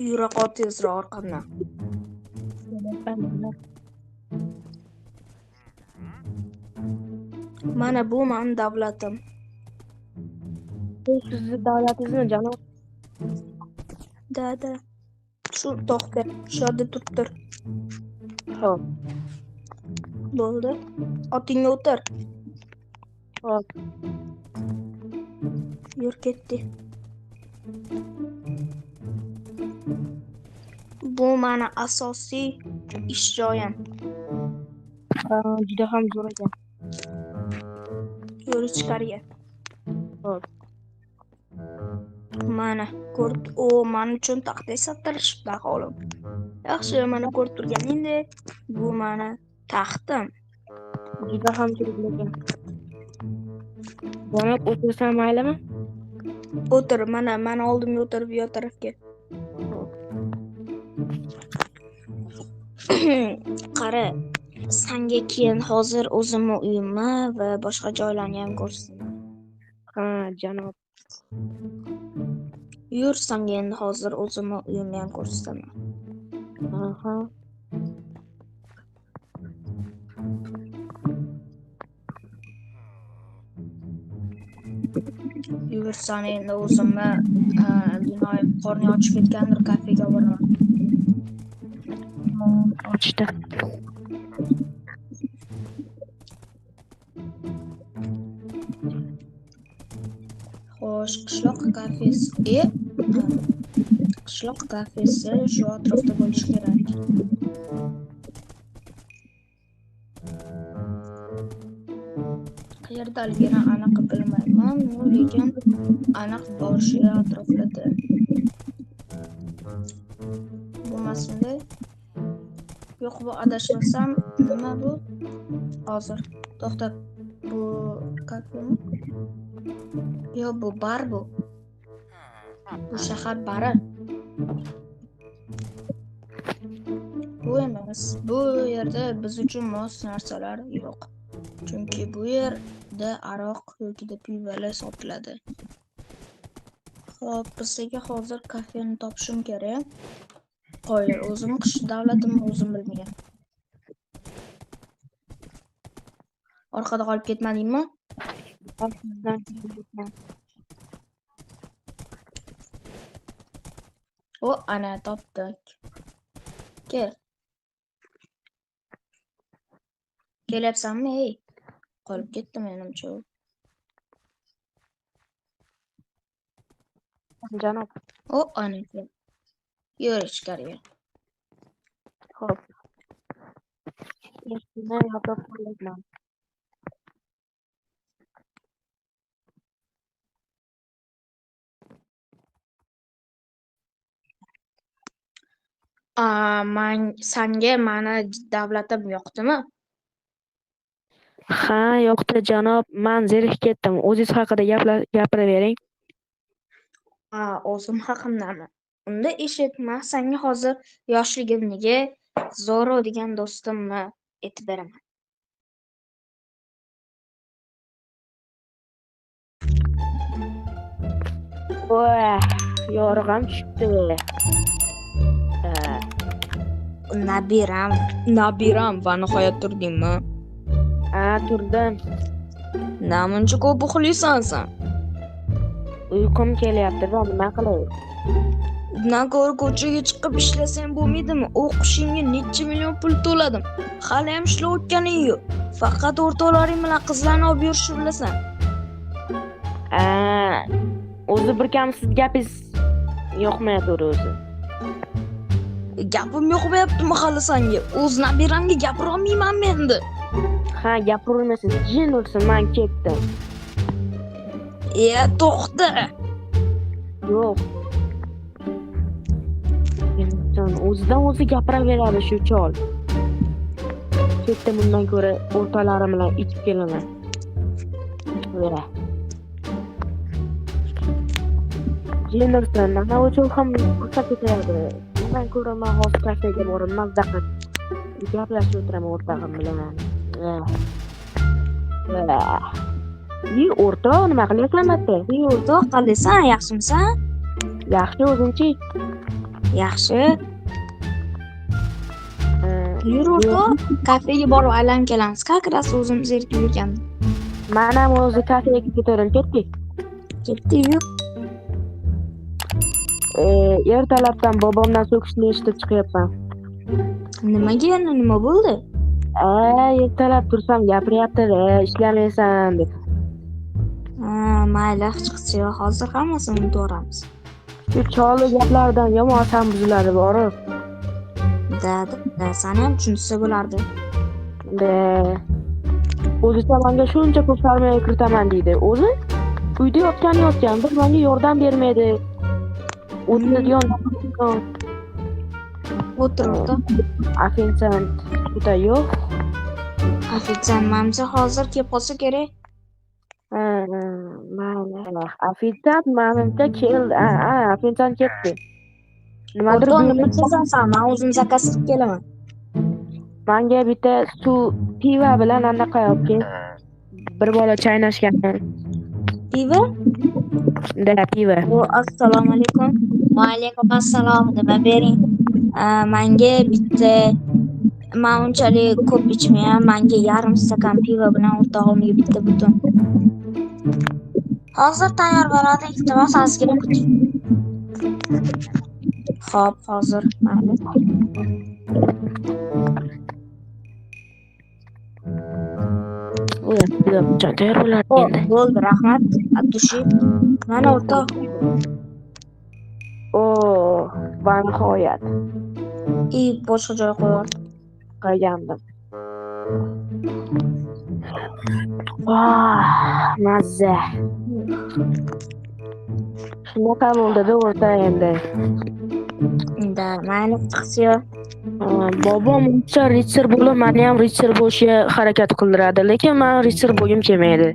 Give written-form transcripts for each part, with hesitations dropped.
Yura qol tezroq orqamdan. Mana bu mening davlatim. Bu sizni davlatingizmi, janob? Da. Shu to'xta, shu yerda turib tur. Xo'p, Bo'ldi. Otingga o'tir. xo'p. Yur ketdi. Bu meni asosiy ish joyim. Juda ham zo'r ekan. Yur ichkariga. Xo'p. Mana ko'rib, men uchun taxta sattirishibdi aholim. Yaxshi, mana ko'rib turganingdek, bu meni taxtim. Juda ham kerak ekan. Janob, o'tirsam maylimi? O'tir, mana oldimga o'tir, bu yoq tarafga. Qara, senga keyin hozir o'zimni uyimni va boshqa joylarni ham ko'rsataman. Ha, janob. Yur, senga endi hozir o'zimni uyimni ham ko'rsataman. Aha. Yur, seni endi o'zimni binoyi qorning ochib ketgandir, kafega boraman. Ochdi. Xo'sh, qishloq kafesi. Qishloq kafesi shu atrofda bo'lishi kerak. Qayerdaligini aniq bilmayman, lekin aniq bo'lishi atrofida. Bo'lmasinda. Yo'q, bu adashmasam, nima bu? Hozir to'xtab. Bu kafemi? Yo'q, bu bar bu. Bu shahar bari. Bu emas. Bu yerda biz uchun mos narsalar yo'q. Chunki bu yerda aroq yoki pivolar sotiladi. Xo'p, bizga hozir kafeni topishim kerak. Qo'ylar, o'zim davlatimni o'zim bilmagan. Orqada qolib ketmadingmi? O, ana topdik. Kel. Kelyapsanmi, ey? Qolib ketdim menimcha. Janob. O, ana kel. Yur ichkariga. Xo'p. Eshikni yopib qo'yayman. Senga meni davlatim yoqdimi? Ha, yo'qdi janob. Men zerikib ketdim. O'zingiz haqida gapiravering. O'zim haqimdami? Unda eshit, men senga hozir yoshligimdagi Zoro degan do'stimni aytib beraman. Voy, yorug'am tushibdi. Nabiram va nihoyat turdingmi? Turdim. Namuncha ko'p uxlaysan sen? Uyqum kelyapti va nima qilay? Undan ko'ra ko'chaga chiqib ishlasang bo'lmaydimi? O'qishingga necha million pul to'ladim. Hali ham ishlayotganing yo'q. Faqat o'rtoqlaring bilan qizlarni olib yurishni bilasan. O'zi bir kam siz gapingiz yoqmayapti o'zi. Gapim yoqmayaptimi hali senga? O'z nabiramga gapira olmayman endi. Ha, gapiravermasiz. Jin ursin, men ketdim. To'xta. Yo'q. Inson o'zidan o'zi gapiraveradi shu chol. Ketdim, bundan ko'ra o'rtalarim bilan ichib kelaman. Vera. Jin ursin, mana uchun ham ruxsat ketadi. Bundan ko'ra men hozir kafega borib mazza qilib gaplashib o'tiraman o'rtog'im bilan. O'rtoq, nima qilyapsan bitta? O'rtoq, qalaysan? Yaxshimisan? Yaxshi, o'zingchi? Yaxshi. Yur o'rtoq, kafega borib aylanib kelamiz. Как раз o'zimiz erkib yurgandik. Mana ham o'zi kafega ko'tarilib ketdik. Ketdik, yur. Ertalabdan bobomdan so'kishni eshitib chiqyapman. Nimaga endi nima bo'ldi? Ertalab tursam gapiryapti-da, ishlamaysan deb. Mayli, hech qisqa hozir hammasini unutib Shu choli gaplaridan yomon asam buziladi borib. Da, sani ham tushunsa bo'lardi. O'zi menga shuncha ko'p sarmoya kiritaman deydi. O'zi uyda yotgan, bir menga yordam bermaydi. O'zini yondan O'tir o'rtoq. Ofitsiant juda yo'q. Ofitsiant mamsa hozir kelib qolsa kerak. Mayli. Ofitsiant menimcha keldi. Ofitsiant ketdi. Nimadir O'rtoq, nima qilasan? Men o'zim zakaz qilib kelaman. Menga bitta suv, pivo bilan anaqa olib bir bola chaynashgan. Pivo? Pivo. Assalomu alaykum. Va alaykum assalom. Nima bering? Menga bitta men unchalik ko'p ichmayman. Menga yarim stakan pivo bilan o'rtog'imga bitta butun. Hozir tayyor bo'ladi. Iltimos ozgina kuting. Xo'p, hozir. Tayyor bo'ladi endi. Bo'ldi, rahmat. Abdushi. Mana o'rtoq. Va nihoyat. Boshqa joy qo'yar. Qo'ygandim. Mazza. Shunaqa bo'ldi-da o'rta endi. Mayli, chiqsiyo. Bobom uncha ritser bo'lib, meni ham ritser bo'lishga harakat qildiradi, lekin men ritser bo'lgim kelmaydi.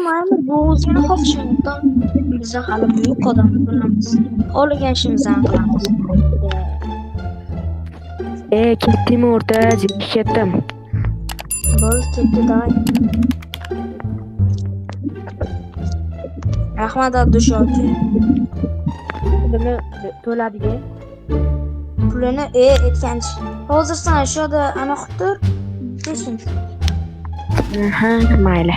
Mayli, bu o'zini xohishingdan. Biz hali buyuk odam bo'lamiz. Xohlagan ishimizni qilamiz. Ketdimi o'rta, ketdim. Bo'ldi, ketdi-da. Rahmat Abdushi aka. Pulini to'ladiga. Pulini aytgancha. Hozir sen shu yerda ana qilib tur. Mayli.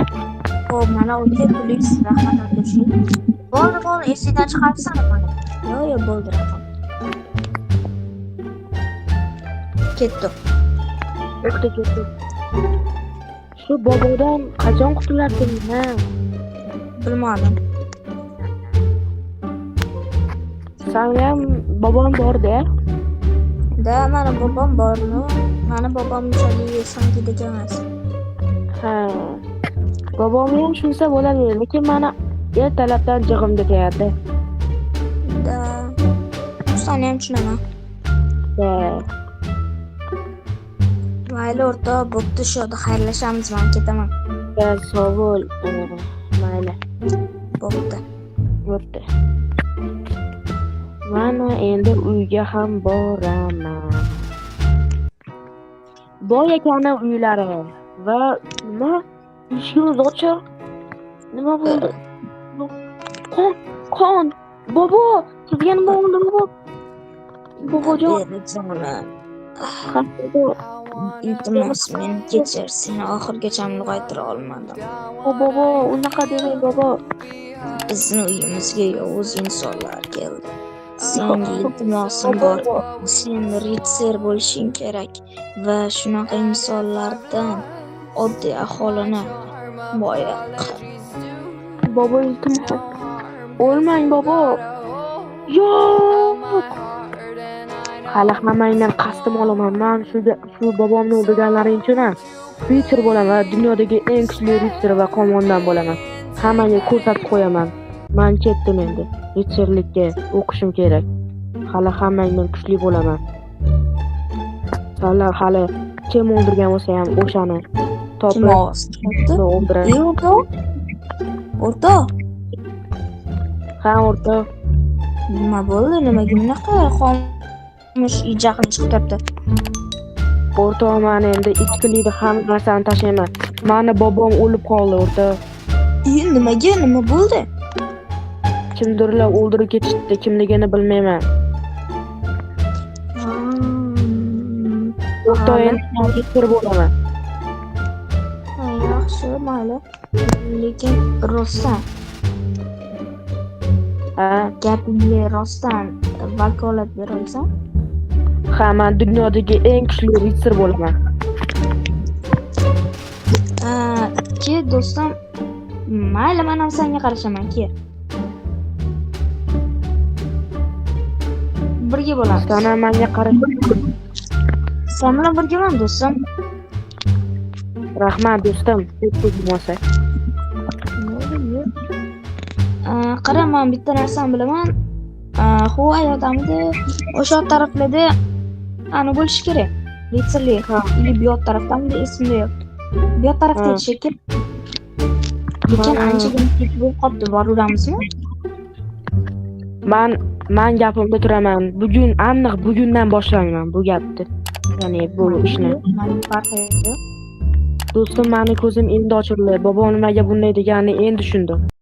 Xo'p, mana o'tga pulingiz, rahmat Abdushi. Bo'ldi, esingdan chiqarsan mana. Yo'q, bo'ldi, rahmat. Ketdi. Shu bobodan qachon qutulardim? Bilmadim. Sanga ham bobom bor-da? Mana bobom bormi? Mani bobom unchalik sangidek emas. Bobomni ham tushunsa bo'ladi, lekin mana ertalabdan jig'imda keladi. Seni ham tushunaman. Mayli o'rtoq, bo'pti, shu yerda xayrlashamiz, men ketaman. Sog' bo'l. Mayli. Bo'pti. Mana endi uyga ham boraman. Boy ekani uylari va nima? Eshikni ochib. Nima bo'ldi? Qon. Bobo, sizga nima bo'ldi, bobo? Bobojon. Iltimos, meni kechir, seni oxirgacha ulg'aytira olmadim. Bobo, unaqa demang, bobo. Bizni uyimizga yovuz insonlar keldi. Senga iltimosim bor. Sen ritser bo'lishing kerak va shunaqa insonlardan oddiy aholini himoya qil. Bobo, iltimos. O'lmang, bobo. Yo'q. Hali hammangdan qasdim olaman. Men shu bobomni o'ldirganlaring uchun ritser bo'laman. Dunyodagi eng kuchli ritser va qo'mondon bo'laman. Hammaga ko'rsatib qo'yaman. Men ketdim endi. Ritserlikka o'qishim kerak. Hali hammangdan kuchli bo'laman. Sizlar hali kim o'ldirgan bo'lsa ham o'shani topib o'ldiraman. O'rtoq. O'rtoq. Nima bo'ldi? Nimaga bunaqa xomush jahlim chiqib turibdi? O'rtoq, men endi ichkilikni hamma narsani tashlayman. Meni bobom o'lib qoldi, o'rtoq. Nimaga? Nima bo'ldi? kimdirlar o'ldirib ketishdi, kimligini bilmayman. Xitoyni magistr bo'laman. Yaxshi, mayli. Lekin rostdan gapingga rostdan vakolat berolsan? Ha, men dunyodagi eng kuchli ritsar bo'laman. Ki do'stim, mayli, men ham senga qarashaman, ki. Birga bo'lamiz. Sana menga qarash. Sen bilan birgaman, do'stim. Rahmat do'stim, deb bo'lmasa. Qara, men bitta narsani bilaman. Huva yordamida o'sha taraflarda ana bo'lishi kerak. Ritsarlik. Или bu yoq tarafdami, esimda yo'q. Bu yoq tarafda shekil. Lekin anchagina kech bo'lib qoldi, boruramizmi? Men gapimda turaman. Bugundan boshlayman bu gapni. Ya'ni bu ishni. Do'stim, meni ko'zim endi ochildi. Bobom nimaga bunday deganini endi tushundim.